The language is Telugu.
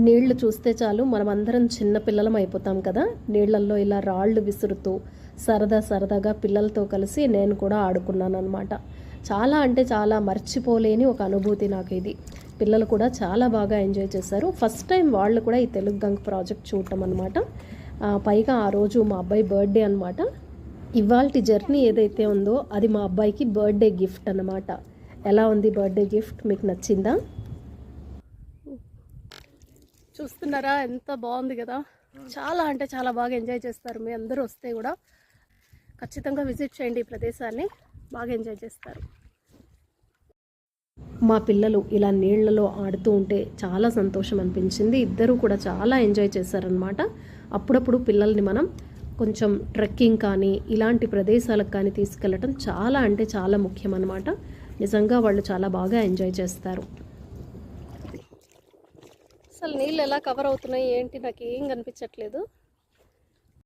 నీళ్లు చూస్తే చాలు మనమందరం చిన్న పిల్లలం అయిపోతాం కదా. నీళ్ళల్లో ఇలా రాళ్ళు విసురుతూ సరదాగా పిల్లలతో కలిసి నేను కూడా ఆడుకున్నాను అనమాట. చాలా అంటే చాలా మర్చిపోలేని ఒక అనుభూతి నాకు ఇది. పిల్లలు కూడా చాలా బాగా ఎంజాయ్ చేశారు. ఫస్ట్ టైం వాళ్ళు కూడా ఈ తెలుగు గంగ ప్రాజెక్ట్ చూడటం అనమాట. పైగా ఆ రోజు మా అబ్బాయి బర్త్డే అనమాట. ఇవాల్టి జర్నీ ఏదైతే ఉందో అది మా అబ్బాయికి బర్త్డే గిఫ్ట్ అనమాట. ఎలా ఉంది బర్త్డే గిఫ్ట్, మీకు నచ్చిందా? చూస్తున్నారా ఎంత బాగుంది కదా. చాలా అంటే చాలా బాగా ఎంజాయ్ చేస్తారు. మీ అందరూ వస్తే కూడా ఖచ్చితంగా విజిట్ చేయండి ఈ ప్రదేశాన్ని, బాగా ఎంజాయ్ చేస్తారు. మా పిల్లలు ఇలా నీళ్లలో ఆడుతూ ఉంటే చాలా సంతోషం అనిపించింది. ఇద్దరు కూడా చాలా ఎంజాయ్ చేశారనమాట. అప్పుడప్పుడు పిల్లల్ని మనం కొంచెం ట్రెక్కింగ్ కానీ ఇలాంటి ప్రదేశాలకు కానీ తీసుకెళ్ళటం చాలా అంటే చాలా ముఖ్యం అన్నమాట. నిజంగా వాళ్ళు చాలా బాగా ఎంజాయ్ చేస్తారు. అసలు నీళ్ళు ఎలా కవర్ అవుతున్నాయి ఏంటి నాకు ఏం కనిపించట్లేదు.